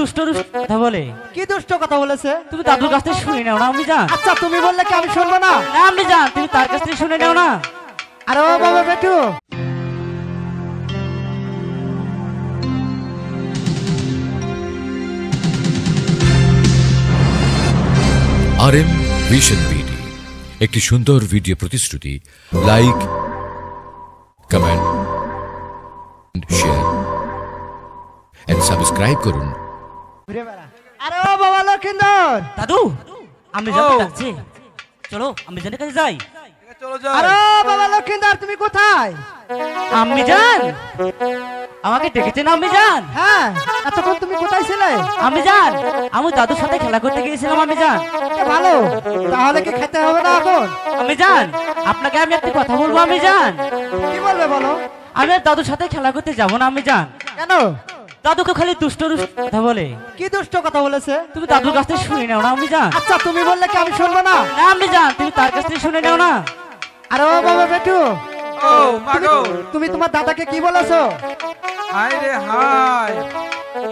দুষ্ট কথা বলে। কি দুষ্ট কথা বলেছে? তুমি দাদুর কাছ থেকে শুনে নাও না আমি জান। আচ্ছা তুমি বললে কি আমি শুনবো না? না আমি জান, তুমি তার কাছ থেকে শুনে নাও না। আরে ও বাবা বেটু, RM ভিশন বিডি একটি সুন্দর ভিডিও প্রতিশ্রুতি। Like, comment, share and subscribe করুন। আরে ও বাবা লক্ষিন্দর, দাদু আমি জান ডাকছি, চলো আমি জানের কাছে যাই। চলো যাই। আরে ও বাবা লক্ষিন্দর, তুমি কোথায়? আমি জান আমাকে ডেকেছেন আমি জান? হ্যাঁ, এতক্ষণ তুমি কোথায় ছিলে? আমি জান আমি দাদুর সাথে খেলা করতে গিয়েছিলাম আমি জান। ভালো, তাহলে কি খেতে হবে না এখন? আমি জান আপনাকে আমি একটা কথা বলবো আমি জান। কি বলবে বলো? আমি আর দাদুর সাথে খেলা করতে যাবো না আমি জান। কেন? দাদুকে খালি দুষ্ট কথা বলে। কি দুষ্ট কথা বলেছে? তুমি দাদুর কাছ থেকে শুনে নাও না আমি জান। আচ্ছা তুমি বললে কি আমি শুনবো না? না আমি জান, তুমি তার কাছ থেকে শুনে নাও না। আরে ও বাবা বেটু, ও মাগো, তুমি তোমার দাদাকে কি বলেছো? হাই রে হাই,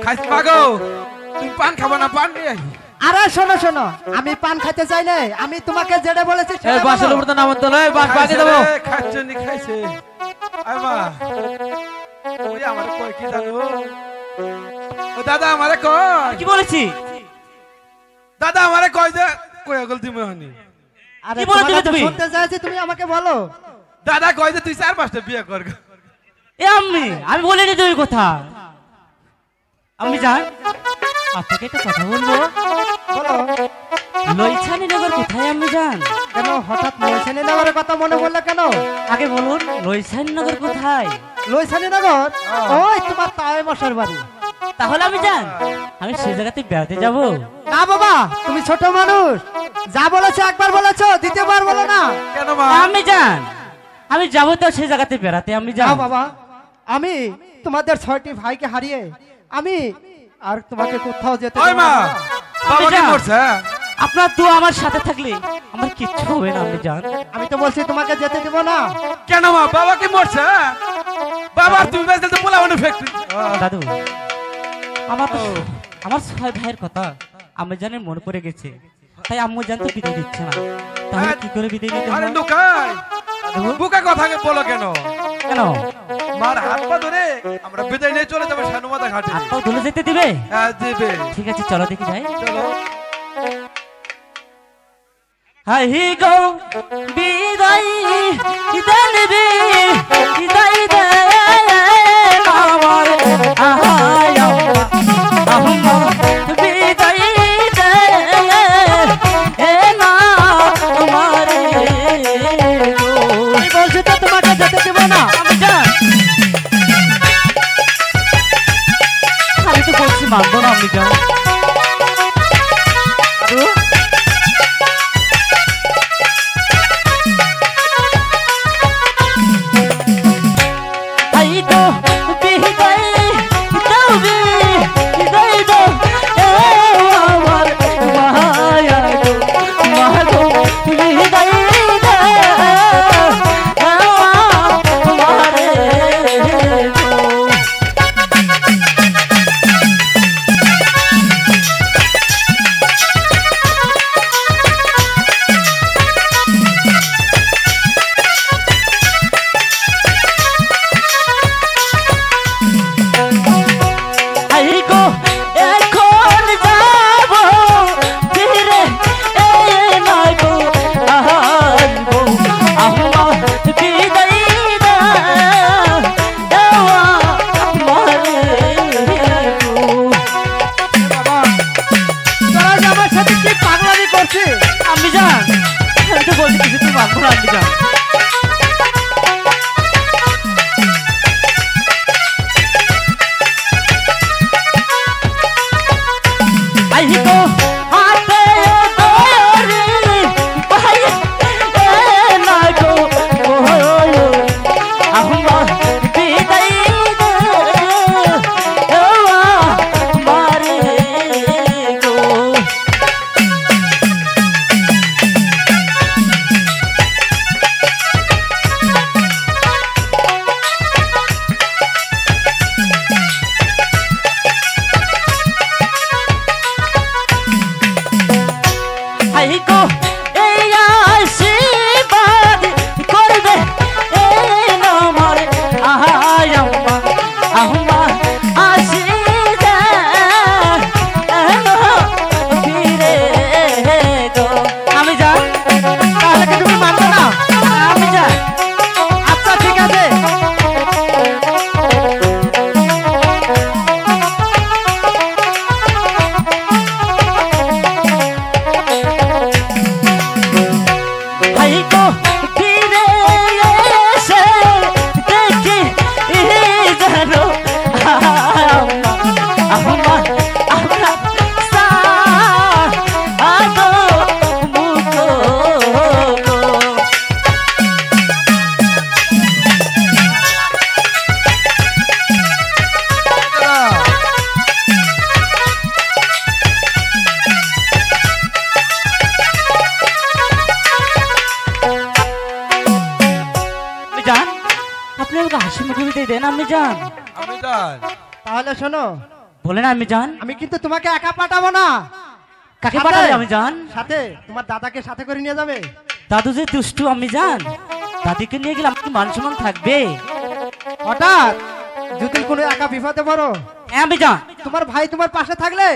খাইছ মাগো, তুমি পান খাবো না? পান নিয়ে আই। আরে শোনো শোনো, আমি পান খেতে চাই না, আমি তোমাকে যেটা বলেছি সেটা বলো। বাসের উপর তো নাম তো নয়, বাস বাগে দেবো। খাচ্ছে নি খাইছে। আয় মা, ওই আমার কই কি জানো? ও দাদা আমারে কই, কি বলেছি? দাদা আমারে কই যে কই আগল দিমু হনি। আরে কি বলে তোমাকে তুমি? শুনতে চাইছি, তুমি আমাকে বলো। দাদা কই যে তুই 4-5টা বিয়ে কর। এ আমি বলিনি তুই কথা। আমি জান আপনাকে একটা কথা বলবো। বলো। লইছানি নগর কোথায় আমি জান? কেন হঠাৎ লইছানি নগরের কথা মনে পড়লো কেন? আগে বলুন লইছানি নগর কোথায়? লইছানি নগর ওই তোমার তাওই মশার বাড়ি। তাহলে আমি জান আমি সেই জায়গাতে বেড়াতে যাব। না বাবা, তুমি ছোট মানুষ, যা বলেছো একবার বলেছো, দ্বিতীয়বার বলো না। কেন মা? আমি জান আমি যাবো তো সেই জায়গাতে বেড়াতে আমি না যাব। বাবা, আমি তোমাদের 6টি ভাইকে হারিয়ে আমি আর তোমাকে কোথাও যেতে ওই দেব মা, না। বাবা কি যা। করছে? আপনার তো আমার সাথে থাকলে আমার কিচ্ছু হবে না আমি জান। আমি তো বলছি তোমাকে যেতে দেব না। কেন মা, বাবা কি মরছে? বাবা তুমি বেশ তো পোলা মানে ফ্যাক্টরি। দাদু আমার 6 ভাইয়ের কথা আমি জানি মনে পড়ে গেছে, তাই আম্মু জানতে বিদায় দিচ্ছে না। তাহলে কি করে বিদায় নিতে আরে হয়? লুকাই, বুকা কথা বলো কেন? কেন মার হাত পা ধরে আমরা বিদায় নিয়ে চলে যাবো শানুমাতা ঘাটে। হাতটাও ধুলে যেতে দিবে? হ্যাঁ দিবে। ঠিক আছে চলো দেখি যাই। চলো। হাই হি গো বিদায় বিদায় নেবে বিদায় দে আমার আহায় আম্মা বিদায় দে এ না আমারে গো। আমি বলছি তো তোমাকে যেতে দেব না। আমি জান আমি তো বলছি মানবো না আমি জান। আমি জান আমি তো বলছি কিছু তুমি মানবো না আমি জান। বিদায় দেন আমি যান। আমি যান। তাহলে শোনো, বলেন আমি যান। আমি কিন্তু তোমাকে একা পাঠাবো না। কাকে সাথে- পাঠাবে আমি যান? সাথে তোমার দাদাকে সাথে করে নিয়ে যাবে। দাদু যে দুষ্টু আমি যান, দাদিকে নিয়ে গেলে আমার কি মান সম্মান থাকবে? হঠাৎ যদি কোনো একা বিপদে পড়ো, হ্যাঁ আমি যান। তোমার ভাই তোমার পাশে থাকলে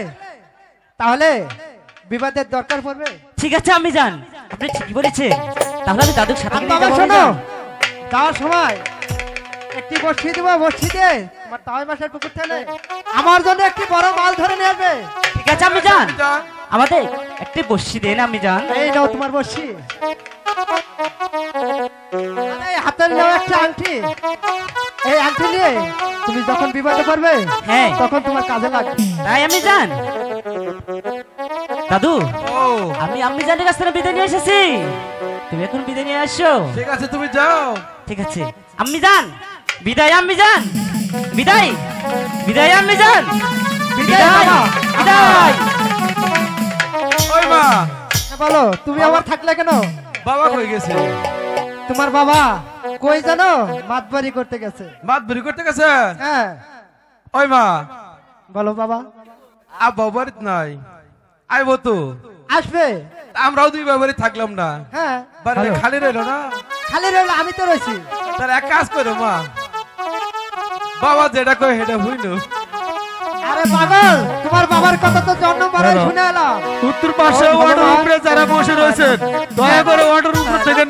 তাহলে বিবাদের দরকার পড়বে। ঠিক আছে আমি যান, আপনি ঠিকই বলেছেন। তাহলে আমি দাদুর সাথে আর নিয়ে বাবা যাবো, আমি শোনো, যান। যাওয়ার সময় একটি বসিয়ে দেবো, বসিয়ে দিয়ে তোমার তাওয়াই মাসের পুকুর থেকে আমার জন্য একটি বড় মাল ধরে নিয়ে আসবে। ঠিক আছে আমি যান। যান। আমাদের একটি বসি দেন আমি যান। এই নাও তোমার বসি, এই হাতের নাও একটা আংটি। এই আংটি নিয়ে তুমি যখন বিবাদে পড়বে হ্যাঁ। তখন তোমার কাজে লাগবে। তাই আমি যান। দাদু, ও আমি আমি জানের কাছ থেকে বিদায় নিয়ে এসেছি, তুমি এখন বিদায় নিয়ে আসো। ঠিক আছে, তুমি যাও। ঠিক আছে আমি যান। বিদায় আমি যান। বিদায় বিদায় আমি যান। বিদায় বাবা। বিদায়। ওই মা, বলো তুমি আমার থাকলে কেন? বাবা কই গেছে? তোমার বাবা কই জানো? মাতবাড়ি করতে গেছে। মাত বেরি করতে গেছে? হ্যাঁ ওই মা, বলো বাবা। আব্বা বাড়িতে নাই, আইবো তো। আসবে। আমরাও দুই বাবারই থাকলাম না, হ্যাঁ বাড়িতে ভালো। খালি রইলো না। খালি রইল, আমি তো রয়েছি। তার এক কাজ করো মা, বাবা যেটা কয় সেটা হইল। আরে পাগল, তোমার বাবার কথা তো জন্ম বারে শুনে এলাম। উত্তর পাশে ভালো ওয়াটার না? উপরে যারা বসে রয়েছেন দয়া করে ওয়াটার উপর থেকে